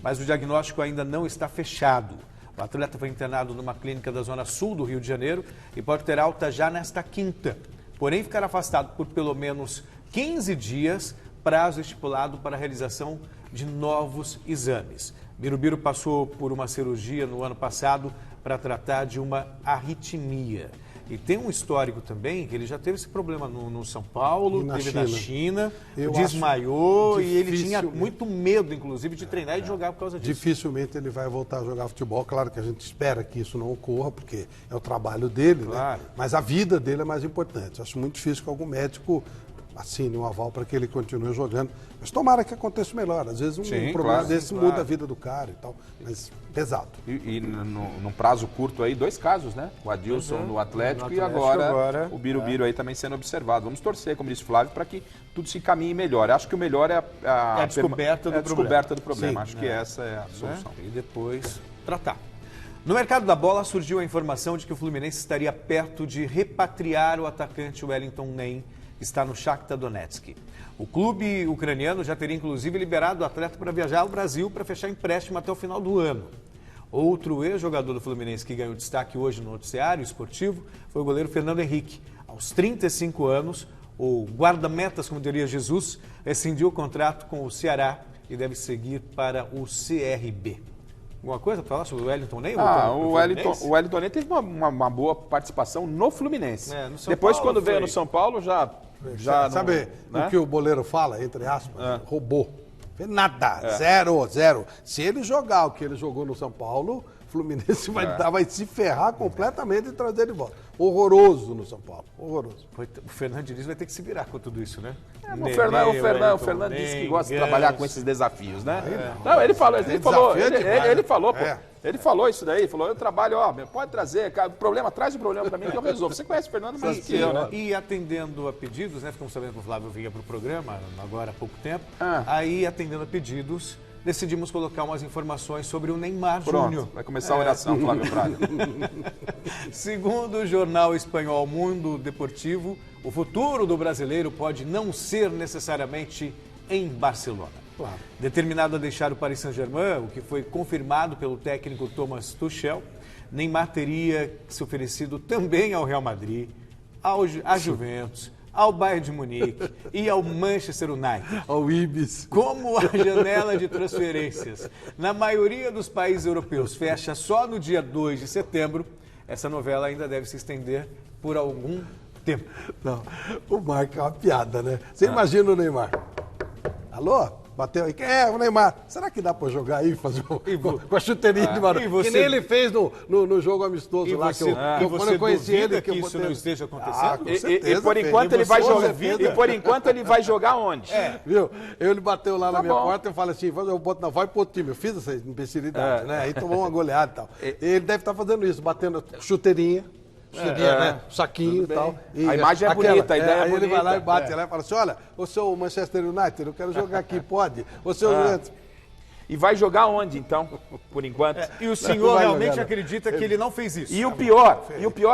Mas o diagnóstico ainda não está fechado. O atleta foi internado numa clínica da zona sul do Rio de Janeiro e pode ter alta já nesta quinta. Porém, ficar afastado por pelo menos 15 dias, prazo estipulado para a realização de novos exames. Birubiru passou por uma cirurgia no ano passado para tratar de uma arritmia. E tem um histórico também, que ele já teve esse problema no São Paulo, teve na China, desmaiou e ele tinha muito medo, inclusive, de treinar e de jogar por causa disso. Dificilmente ele vai voltar a jogar futebol. Claro que a gente espera que isso não ocorra, porque é o trabalho dele, né? Mas a vida dele é mais importante. Acho muito difícil que algum médico assine um aval para que ele continue jogando. Mas tomara que aconteça melhor. Às vezes um problema desse muda a vida do cara e tal. Mas pesado. E num prazo curto aí, 2 casos, né? O Adilson no Atlético e agora o Birubiru aí também sendo observado. Vamos torcer, como disse o Flávio, para que tudo se encaminhe melhor. Acho que o melhor é a descoberta do problema. Acho que essa é a solução. E depois tratar. No mercado da bola surgiu a informação de que o Fluminense estaria perto de repatriar o atacante Wellington Nem, que está no Shakhtar Donetsk. O clube ucraniano já teria inclusive liberado o atleta para viajar ao Brasil para fechar empréstimo até o final do ano. Outro ex-jogador do Fluminense que ganhou destaque hoje no noticiário esportivo foi o goleiro Fernando Henrique. Aos 35 anos, o guarda-metas, como diria Jesus, rescindiu o contrato com o Ceará e deve seguir para o CRB. Alguma coisa para falar sobre o Wellington Nem? O Wellington Nem teve uma boa participação no Fluminense. Depois, quando veio no São Paulo, já sabe o que o boleiro fala, entre aspas? Roubou. Nada, zero. Se ele jogar o que ele jogou no São Paulo, o Fluminense vai se ferrar completamente e trazer ele de volta. Horroroso no São Paulo, horroroso. O Fernando Diniz vai ter que se virar com tudo isso, né? O Fernando disse que gosta de trabalhar com esses desafios, né? Não, ele falou isso daí, falou, eu trabalho, pode trazer, traz o problema para mim que eu resolvo. Você conhece o Fernando mais que eu, né? E atendendo a pedidos, né? Ficamos sabendo que o Flávio vinha para o programa, agora há pouco tempo. Aí, atendendo a pedidos, decidimos colocar umas informações sobre o Neymar Júnior. Vai começar a oração, Flávio Prado. Segundo o jornal espanhol Mundo Deportivo, o futuro do brasileiro pode não ser necessariamente em Barcelona. Claro. Determinado a deixar o Paris Saint-Germain, o que foi confirmado pelo técnico Thomas Tuchel, Neymar teria se oferecido também ao Real Madrid, à Juventus, ao Bayern de Munique e ao Manchester United. Ao Ibis. Como a janela de transferências na maioria dos países europeus fecha só no dia 2 de setembro, essa novela ainda deve se estender por algum tempo. Não, o Marco é uma piada, né? Você imagina o Neymar. Alô? Bateu aí. O Neymar. Será que dá pra jogar aí, fazer com a chuteirinha de Maravilha? Que nem ele fez no jogo amistoso lá. Quando eu conheci ele, que isso não esteja acontecendo? E por enquanto ele vai jogar. E por enquanto ele vai jogar onde? Viu? Ele bateu lá na minha porta e eu falei assim, vai pro outro time. Eu fiz essa imbecilidade, né? Aí tomou uma goleada e tal. Ele deve estar fazendo isso, batendo chuteirinha. Né? Saquinho e tal. E a imagem é bonita, a ideia é bonita. Aí ele vai lá e bate lá e fala assim, olha, o seu Manchester United, eu quero jogar aqui, pode? O seu Juventus. E vai jogar onde, então, por enquanto? E o senhor realmente acredita que ele não fez isso? E o pior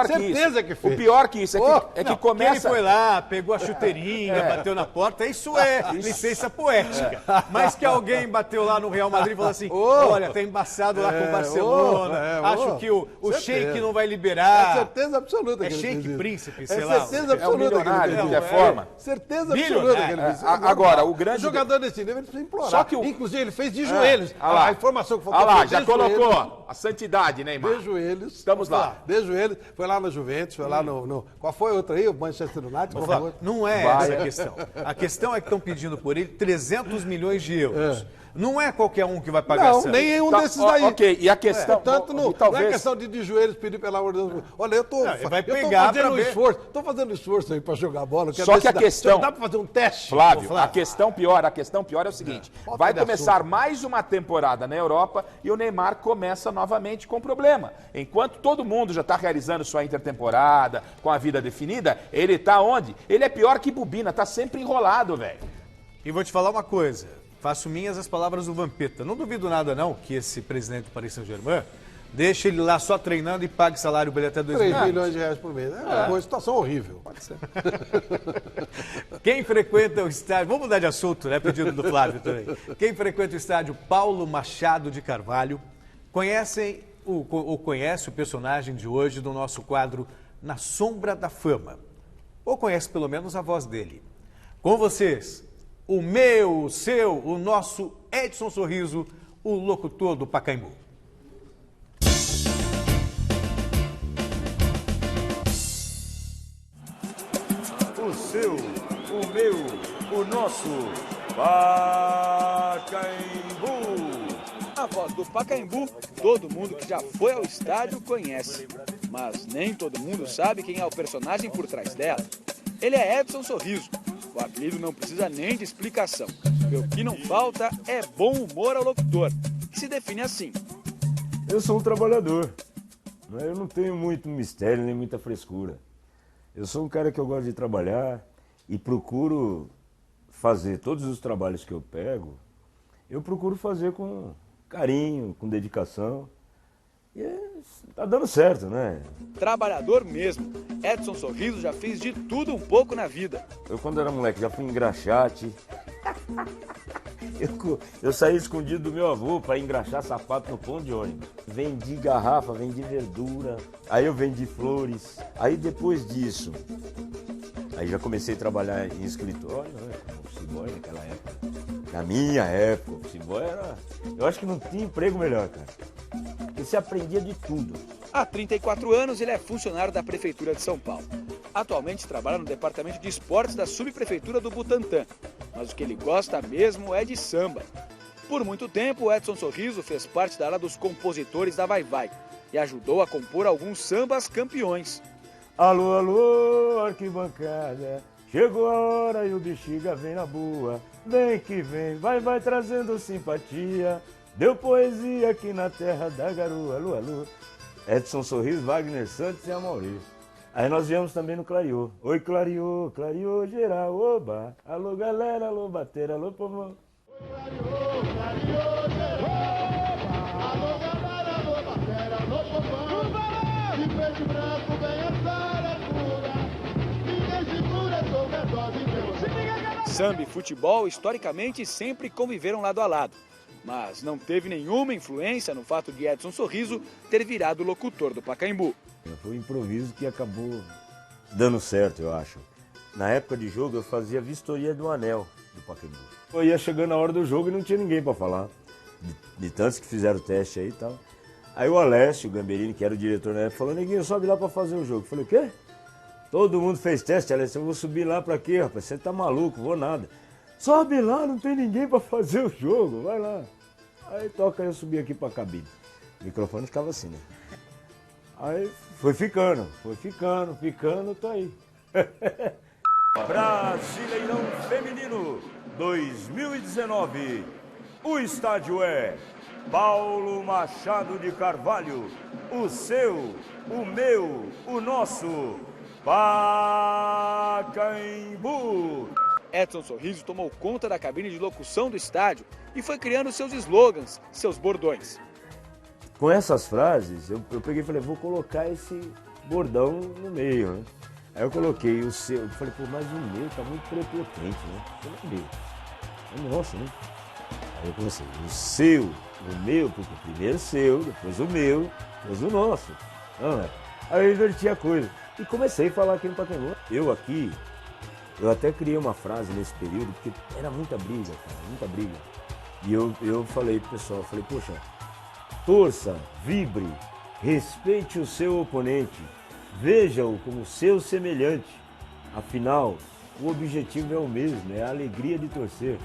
Certeza que fez. O pior que isso é que começa... Ele foi lá, pegou a chuteirinha, bateu na porta, isso é licença poética. Mas que alguém bateu lá no Real Madrid e falou assim, olha, tá embaçado lá com o Barcelona, acho que o Sheik não vai liberar. É certeza absoluta que ele fez. É Sheik Príncipe, sei lá. É certeza absoluta que ele fez. De qualquer forma. Certeza absoluta que ele fez. Agora, o grande... O jogador desse nível, ele precisa implorar. Só que inclusive, ele fez de joelhos. A informação que faltou. Olha lá, já colocou a santidade, Neymar. De joelhos. Estamos lá. De joelhos. Foi lá na Juventus, foi lá no... Qual foi outra aí? O Manchester United? Não é essa a questão. A questão é que estão pedindo por ele 300 milhões de euros. Não é qualquer um que vai pagar essa. Não, nem um desses daí. Ok, e a questão... Não é questão de joelhos pedir pelo amor de Deus. Olha, eu tô fazendo um esforço. Estou fazendo esforço aí para jogar bola. Só que a questão... Dá para fazer um teste? Flávio, a questão pior é o seguinte. Vai começar mais uma temporada na Europa e o Neymar começa novamente com problema. Enquanto todo mundo já está realizando sua intertemporada, com a vida definida, ele está onde? Ele é pior que bobina, está sempre enrolado, velho. E vou te falar uma coisa. Faço minhas as palavras do Vampeta. Não duvido nada, não, que esse presidente do Paris Saint-Germain deixe ele lá só treinando e pague salário para ele até 2020. 3 milhões de reais por mês. É uma situação horrível. Pode ser. Quem frequenta o estádio... Vamos mudar de assunto, né? Pedido do Flávio também. Quem frequenta o estádio Paulo Machado de Carvalho conhece o personagem de hoje do nosso quadro Na Sombra da Fama. Ou conhece pelo menos a voz dele. Com vocês... O meu, o seu, o nosso Edson Sorriso, o locutor do Pacaembu. o nosso Pacaembu. A voz do Pacaembu, todo mundo que já foi ao estádio conhece. Mas nem todo mundo sabe quem é o personagem por trás dela. Ele é Edson Sorriso. O apelido não precisa nem de explicação. O que não falta é bom humor ao locutor, que se define assim. Eu sou um trabalhador. Eu não tenho muito mistério nem muita frescura. Eu sou um cara que eu gosto de trabalhar e procuro fazer todos os trabalhos que eu pego, eu procuro fazer com carinho, com dedicação. E tá dando certo, né? Trabalhador mesmo. Edson Sorriso já fez de tudo um pouco na vida. Eu, quando era moleque, já fui engraxate. Eu saí escondido do meu avô para engraxar sapato no ponto de ônibus. Vendi garrafa, vendi verdura, aí eu vendi flores. Aí depois disso, aí já comecei a trabalhar em escritório, né? Como office boy naquela época. Na minha época, o office boy era... Eu acho que não tinha emprego melhor, cara. Porque você aprendia de tudo. Há 34 anos ele é funcionário da Prefeitura de São Paulo. Atualmente trabalha no Departamento de Esportes da Subprefeitura do Butantã. Mas o que ele gosta mesmo é de samba. Por muito tempo, o Edson Sorriso fez parte da ala dos compositores da Vai Vai e ajudou a compor alguns sambas campeões. Alô, alô, arquibancada, chegou a hora e o bexiga vem na boa. Vem que vem, vai trazendo simpatia. Deu poesia aqui na terra da garoa. Alô, alô. Edson Sorriso, Wagner Santos e Amaury. Aí nós viemos também no Clariô. Oi, Clariô, Clariô geral, oba. Alô, galera, alô, bater, alô, povão. Samba e futebol, historicamente, sempre conviveram lado a lado. Mas não teve nenhuma influência no fato de Edson Sorriso ter virado locutor do Pacaembu. Foi um improviso que acabou dando certo, eu acho. Na época de jogo, eu fazia vistoria do anel do Pacaembu. Eu ia chegando a hora do jogo e não tinha ninguém para falar. De tantos que fizeram o teste aí e tal. Aí o Alessio Gamberini, que era o diretor na época, falou: Neguinho, sobe lá para fazer o jogo. Eu falei: o quê? Todo mundo fez teste, Alessio. Eu vou subir lá para quê, rapaz? Você tá maluco, vou nada. Sobe lá, não tem ninguém para fazer o jogo, vai lá. Aí toca, eu subi aqui para a cabine. O microfone ficava assim, né? Aí foi ficando, tô aí. Brasileirão Feminino 2019. O estádio é Paulo Machado de Carvalho. O seu, o meu, o nosso Pacaembu. Edson Sorriso tomou conta da cabine de locução do estádio e foi criando seus slogans, seus bordões. Com essas frases, eu peguei e falei: vou colocar esse bordão no meio, né? Aí eu coloquei o seu, eu falei: pô, mas o meu tá muito prepotente, né? Eu falei: meu, é nosso, né? Aí eu comecei: o seu, o meu, porque primeiro o seu, depois o meu, depois o nosso. Não, né? Aí eu inverti a coisa e comecei a falar aqui no Pacaembu. Eu até criei uma frase nesse período, porque era muita briga, cara, muita briga. E eu falei pro pessoal, poxa, torça, vibre, respeite o seu oponente, veja-o como seu semelhante. Afinal, o objetivo é o mesmo, é a alegria de torcer.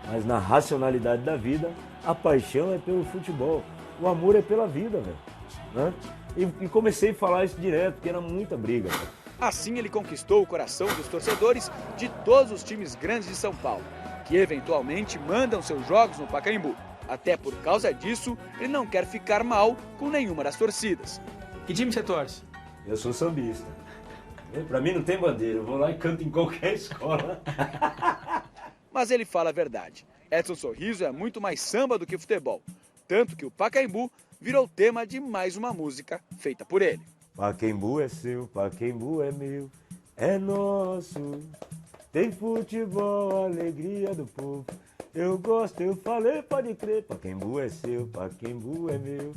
Mas na racionalidade da vida, a paixão é pelo futebol, o amor é pela vida, velho. Né? E comecei a falar isso direto, porque era muita briga, cara. Assim ele conquistou o coração dos torcedores de todos os times grandes de São Paulo, que eventualmente mandam seus jogos no Pacaembu. Até por causa disso, ele não quer ficar mal com nenhuma das torcidas. Que time você torce? Eu sou sambista. Pra mim não tem bandeira, eu vou lá e canto em qualquer escola. Mas ele fala a verdade. Edson Sorriso é muito mais samba do que futebol. Tanto que o Pacaembu virou tema de mais uma música feita por ele. Pacaembu é seu, Pacaembu é meu, é nosso. Tem futebol, alegria do povo. Eu gosto, eu falei, pode crer. Pacaembu é seu, Pacaembu é meu,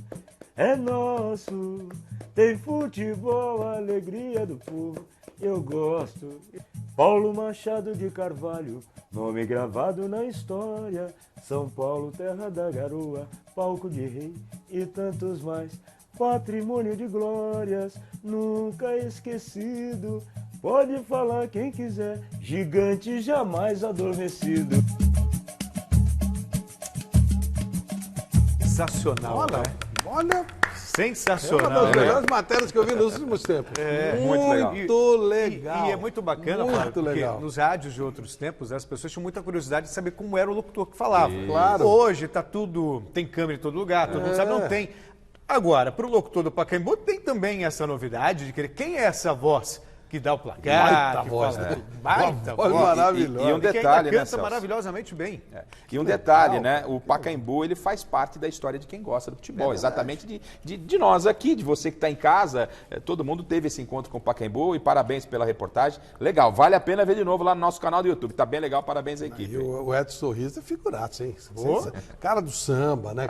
é nosso. Tem futebol, alegria do povo. Eu gosto. Paulo Machado de Carvalho, nome gravado na história. São Paulo, terra da garoa, palco de rei e tantos mais. Patrimônio de glórias, nunca esquecido. Pode falar quem quiser, gigante jamais adormecido. Sensacional, Olha, né? olha. Sensacional. É uma das melhores matérias que eu vi nos últimos tempos. Muito legal. E é muito bacana, muito Flávio, porque legal. nos rádios de outros tempos, as pessoas tinham muita curiosidade de saber como era o locutor que falava. Claro. Hoje tá tudo, tem câmera em todo lugar, todo mundo sabe, não tem. Agora, para o locutor do Pacaembu tem também essa novidade de querer quem é essa voz que dá o placar, Baita que voz, fala né? tudo. Baita Voz voz. maravilhosa. E um que ainda detalhe, né, canta Celso? maravilhosamente bem. E um detalhe, né? O Pacaembu, ele faz parte da história de quem gosta do futebol. Exatamente de nós aqui, de você que está em casa. Todo mundo teve esse encontro com o Pacaembu e parabéns pela reportagem. Legal, vale a pena ver de novo lá no nosso canal do YouTube. Tá bem legal, parabéns à equipe. E o Edson Sorriso é figuraço, hein? Cara do samba, né?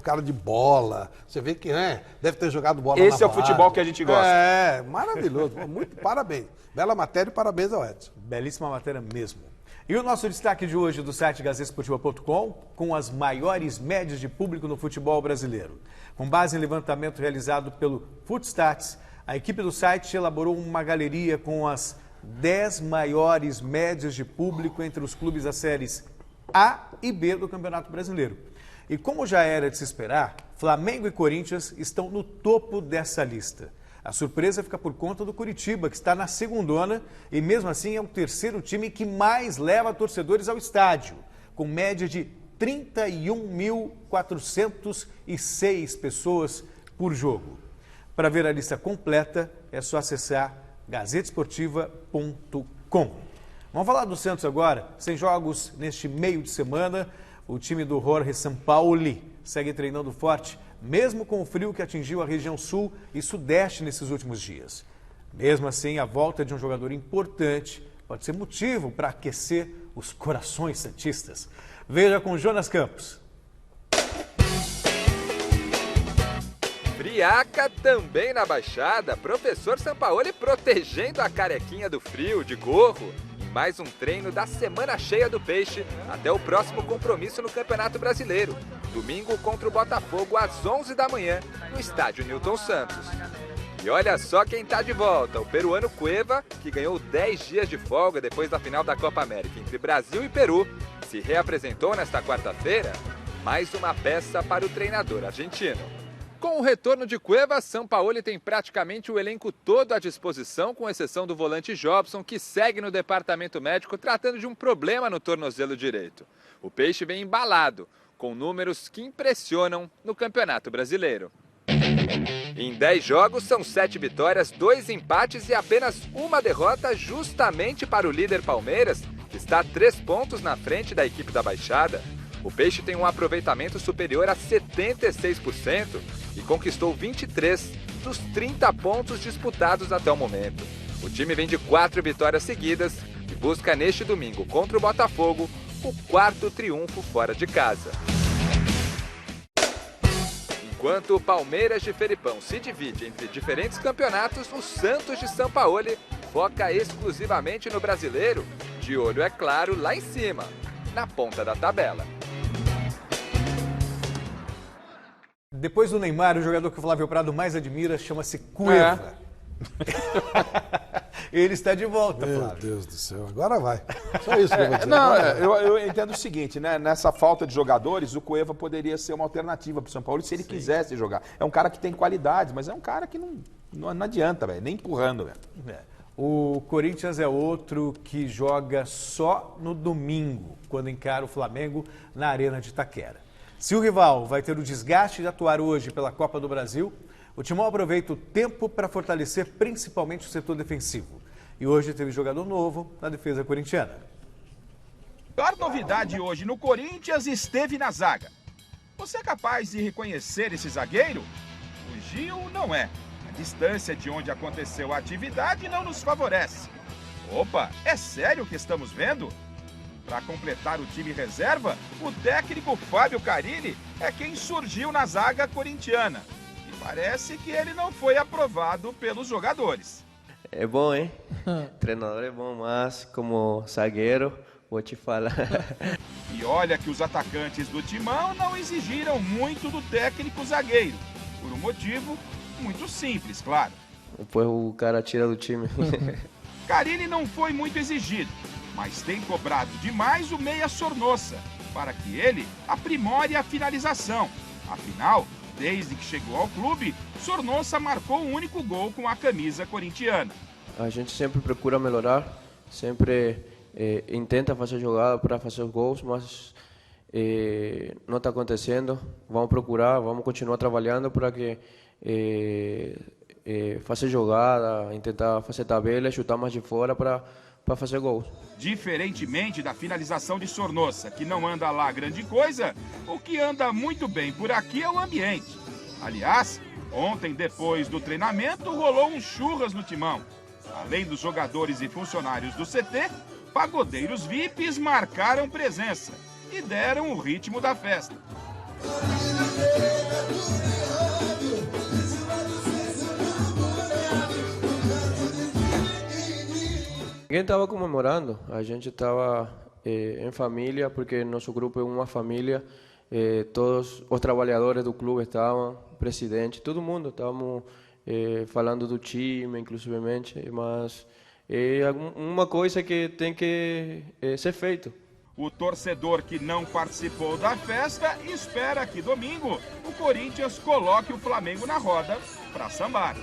Cara de bola. Você vê que, né? Deve ter jogado bola Esse na é o futebol base. que a gente gosta. É, maravilhoso. Muito parabéns. Bela matéria e parabéns ao Edson. Belíssima matéria mesmo. E o nosso destaque de hoje do site gazetesportiva.com, com as maiores médias de público no futebol brasileiro. Com base em levantamento realizado pelo Footstats, a equipe do site elaborou uma galeria com as 10 maiores médias de público entre os clubes das séries A e B do Campeonato Brasileiro. E como já era de se esperar, Flamengo e Corinthians estão no topo dessa lista. A surpresa fica por conta do Curitiba, que está na segundona e mesmo assim é o terceiro time que mais leva torcedores ao estádio, com média de 31.406 pessoas por jogo. Para ver a lista completa, é só acessar gazetesportiva.com. Vamos falar do Santos agora. Sem jogos neste meio de semana, o time do Jorge Sampaoli segue treinando forte, mesmo com o frio que atingiu a região sul e sudeste nesses últimos dias. Mesmo assim, a volta de um jogador importante pode ser motivo para aquecer os corações santistas. Veja com Jonas Campos. Friaca também na Baixada, professor Sampaoli protegendo a carequinha do frio de gorro. Mais um treino da semana cheia do Peixe até o próximo compromisso no Campeonato Brasileiro. Domingo contra o Botafogo às 11 da manhã no estádio Newton Santos. E olha só quem tá de volta, o peruano Cueva, que ganhou 10 dias de folga depois da final da Copa América entre Brasil e Peru, se reapresentou nesta quarta-feira. Mais uma peça para o treinador argentino. Com o retorno de Cueva, Sampaoli tem praticamente o elenco todo à disposição, com exceção do volante Jobson, que segue no departamento médico tratando de um problema no tornozelo direito. O Peixe vem embalado, com números que impressionam no Campeonato Brasileiro. Em 10 jogos, são 7 vitórias, 2 empates e apenas uma derrota justamente para o líder Palmeiras, que está a 3 pontos na frente da equipe da Baixada. O Peixe tem um aproveitamento superior a 76% e conquistou 23 dos 30 pontos disputados até o momento. O time vem de 4 vitórias seguidas e busca neste domingo contra o Botafogo o 4º triunfo fora de casa. Enquanto o Palmeiras de Felipão se divide entre diferentes campeonatos, o Santos de Sampaoli foca exclusivamente no brasileiro, de olho, é claro, lá em cima, na ponta da tabela. Depois do Neymar, o jogador que o Flávio Prado mais admira chama-se Cueva. Ele está de volta, Meu Flávio. Deus do céu, agora vai. Só isso que eu vou dizer. Não, eu entendo o seguinte, né? Nessa falta de jogadores, o Cueva poderia ser uma alternativa para o São Paulo se ele quisesse jogar. É um cara que tem qualidade, mas é um cara que não adianta, velho, nem empurrando, velho. O Corinthians é outro que joga só no domingo, quando encara o Flamengo na Arena de Itaquera. Se o rival vai ter o desgaste de atuar hoje pela Copa do Brasil, o Timão aproveita o tempo para fortalecer principalmente o setor defensivo. E hoje teve jogador novo na defesa corintiana. A maior novidade hoje no Corinthians esteve na zaga. Você é capaz de reconhecer esse zagueiro? O Gil não é. A distância de onde aconteceu a atividade não nos favorece. Opa, é sério o que estamos vendo? Para completar o time reserva, o técnico Fábio Carilli é quem surgiu na zaga corintiana. E parece que ele não foi aprovado pelos jogadores. É bom, hein? Treinador é bom, mas como zagueiro, vou te falar. E olha que os atacantes do Timão não exigiram muito do técnico zagueiro. Por um motivo muito simples, claro. Depois o cara tira do time. Carille não foi muito exigido, mas tem cobrado demais o meia Sornosa, para que ele aprimore a finalização. Afinal, desde que chegou ao clube, Sornosa marcou um único gol com a camisa corintiana. A gente sempre procura melhorar, sempre tenta fazer jogada para fazer gols, mas não está acontecendo. Vamos procurar, vamos continuar trabalhando para que fazer jogada, tentar fazer tabela, chutar mais de fora para fazer gols. Diferentemente da finalização de Sornosa, que não anda lá grande coisa, o que anda muito bem por aqui é o ambiente. Aliás, ontem, depois do treinamento, rolou um churras no timão. Além dos jogadores e funcionários do CT, pagodeiros VIPs marcaram presença e deram o ritmo da festa. Ninguém estava comemorando, a gente estava em família, porque nosso grupo é uma família, todos os trabalhadores do clube estavam, o presidente, todo mundo, estávamos falando do time, inclusivemente, mas é uma coisa que tem que ser feito. O torcedor que não participou da festa espera que domingo o Corinthians coloque o Flamengo na roda para sambar.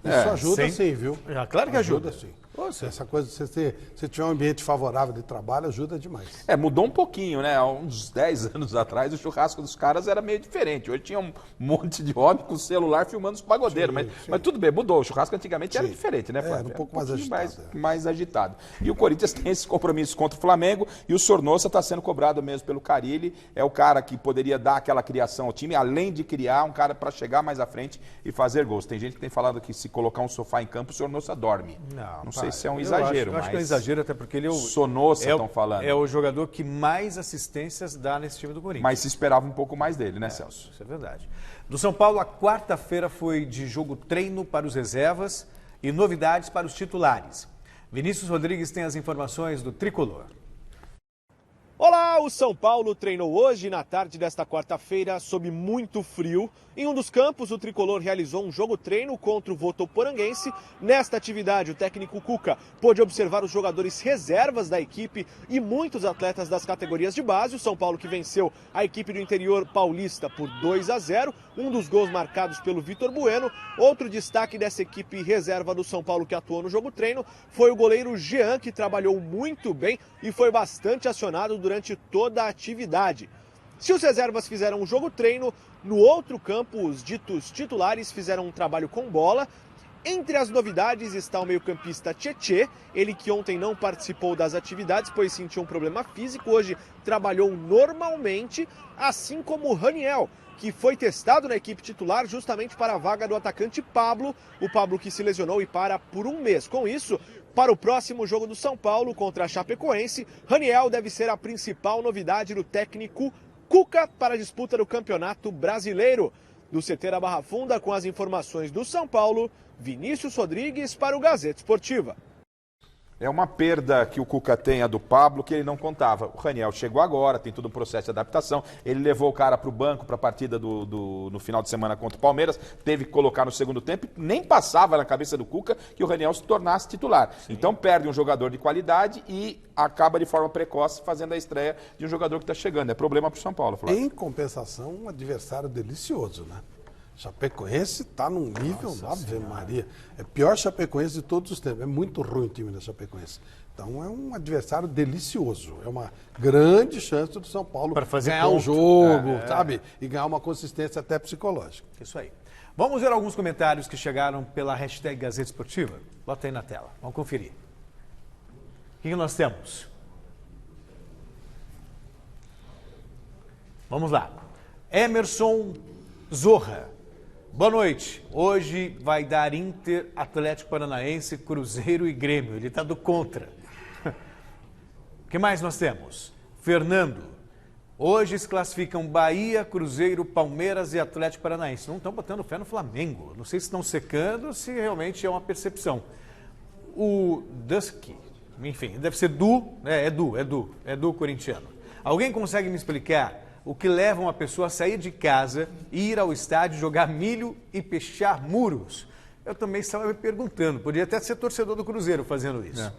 Isso ajuda sim, viu? Claro que ajuda. Sim. Poxa, essa coisa, se tiver um ambiente favorável de trabalho, ajuda demais. Mudou um pouquinho, né? Há uns 10 anos atrás, o churrasco dos caras era meio diferente. Hoje tinha um monte de homem com celular filmando os pagodeiros. Mas tudo bem, mudou. O churrasco antigamente era diferente, né, Flávio? Era um pouco mais agitado. Mais agitado. E o Corinthians tem esse compromisso contra o Flamengo e o Sornosa está sendo cobrado mesmo pelo Carille. É o cara que poderia dar aquela criação ao time, além de criar um cara para chegar mais à frente e fazer gols. Tem gente que tem falado que se colocar um sofá em campo, o Sornosa dorme. Não sei se é um exagero, eu acho que é um exagero, até porque ele Sornosa estão falando. É o jogador que mais assistências dá nesse time do Corinthians. Mas se esperava um pouco mais dele, né, Celso? Isso é verdade. Do São Paulo, a quarta-feira foi de jogo treino para os reservas e novidades para os titulares. Vinícius Rodrigues tem as informações do Tricolor. Olá, o São Paulo treinou hoje na tarde desta quarta-feira sob muito frio. Em um dos campos, o Tricolor realizou um jogo-treino contra o Votoporanguense. Nesta atividade, o técnico Cuca pôde observar os jogadores reservas da equipe e muitos atletas das categorias de base. O São Paulo que venceu a equipe do interior paulista por 2-0, um dos gols marcados pelo Vitor Bueno. Outro destaque dessa equipe reserva do São Paulo que atuou no jogo-treino foi o goleiro Jean, que trabalhou muito bem e foi bastante acionado durante toda a atividade. Se os reservas fizeram um jogo-treino, no outro campo os ditos titulares fizeram um trabalho com bola. Entre as novidades está o meio-campista Tietê, ele que ontem não participou das atividades, pois sentiu um problema físico, hoje trabalhou normalmente, assim como o Raniel, que foi testado na equipe titular justamente para a vaga do atacante Pablo, o Pablo que se lesionou e para por um mês. Com isso, para o próximo jogo do São Paulo contra a Chapecoense, Raniel deve ser a principal novidade do técnico Cuca para a disputa do Campeonato Brasileiro. Do CT da Barra Funda, com as informações do São Paulo, Vinícius Rodrigues para o Gazeta Esportiva. É uma perda que o Cuca tem, a do Pablo, que ele não contava. O Raniel chegou agora, tem todo um processo de adaptação. Ele levou o cara para o banco para a partida no final de semana contra o Palmeiras. Teve que colocar no segundo tempo. Nem passava na cabeça do Cuca que o Raniel se tornasse titular. Sim. Então perde um jogador de qualidade e acaba de forma precoce fazendo a estreia de um jogador que está chegando. É problema para o São Paulo, Flávio. Em compensação, um adversário delicioso, né? Chapecoense está num nível, Ave Maria. É o pior Chapecoense de todos os tempos. É muito ruim o time da Chapecoense. Então é um adversário delicioso. É uma grande chance do São Paulo para ganhar um jogo, sabe? E ganhar uma consistência até psicológica. Isso aí. Vamos ver alguns comentários que chegaram pela hashtag Gazeta Esportiva? Bota aí na tela. Vamos conferir. O que nós temos? Vamos lá. Emerson Zorra. Boa noite. Hoje vai dar Inter, Atlético Paranaense, Cruzeiro e Grêmio. Ele está do contra. O que mais nós temos? Fernando. Hoje se classificam Bahia, Cruzeiro, Palmeiras e Atlético Paranaense. Não estão botando fé no Flamengo. Não sei se estão secando ou se realmente é uma percepção. O Dusky, enfim, deve ser é do corintiano. Alguém consegue me explicar o que leva uma pessoa a sair de casa, ir ao estádio, jogar milho e pichar muros. Eu também estava me perguntando, podia até ser torcedor do Cruzeiro fazendo isso.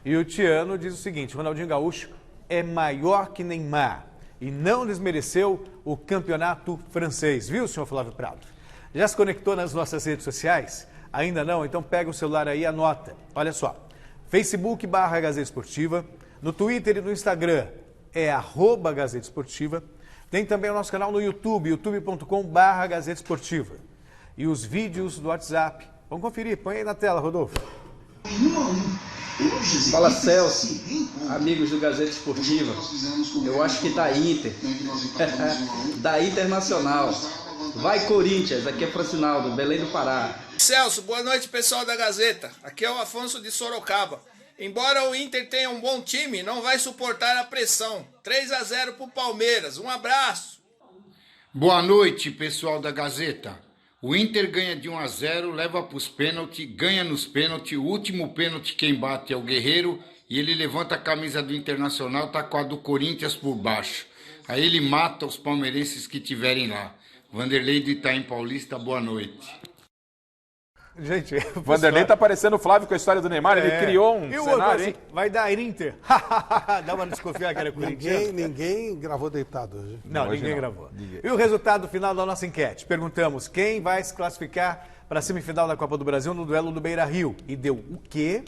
E o Tiano diz o seguinte, Ronaldinho Gaúcho é maior que Neymar e não desmereceu o campeonato francês, viu, senhor Flávio Prado? Já se conectou nas nossas redes sociais? Ainda não? Então pega o celular aí e anota. Olha só, Facebook/Gazeta Esportiva, no Twitter e no Instagram é @Gazeta Esportiva. Tem também o nosso canal no YouTube, youtube.com/Gazeta Esportiva. E os vídeos do WhatsApp. Vamos conferir, põe aí na tela, Rodolfo. Fala, Celso, amigos do Gazeta Esportiva. Eu acho que da Inter, da Internacional. Vai, Corinthians, aqui é Francinaldo, Belém do Pará. Celso, boa noite, pessoal da Gazeta. Aqui é o Afonso de Sorocaba. Embora o Inter tenha um bom time, não vai suportar a pressão. 3-0 pro Palmeiras. Um abraço. Boa noite, pessoal da Gazeta. O Inter ganha de 1-0, leva para os pênaltis, ganha nos pênaltis. O último pênalti quem bate é o Guerreiro e ele levanta a camisa do Internacional, tá com a do Corinthians por baixo. Aí ele mata os palmeirenses que tiverem lá. Vanderlei do Itaim Paulista, boa noite. Gente, Vanderlei tá parecendo o Flávio com a história do Neymar, ele criou um cenário, hein? Vai dar Inter. Dá uma desconfiar que era Corinthians. Ninguém gravou deitado hoje. Não, ninguém gravou. E o resultado final da nossa enquete? Perguntamos quem vai se classificar para a semifinal da Copa do Brasil no duelo do Beira-Rio. E deu o quê?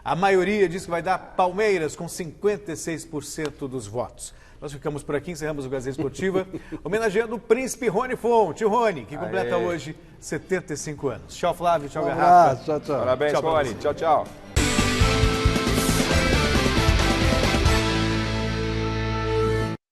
A maioria diz que vai dar Palmeiras com 56% dos votos. Nós ficamos por aqui, encerramos o Gazeta Esportiva, homenageando o príncipe Rony Fonte, o Rony, que completa hoje 75 anos. Tchau, Flávio, tchau, Garrafa. Tchau, tchau. Parabéns, Rony. Tchau, tchau.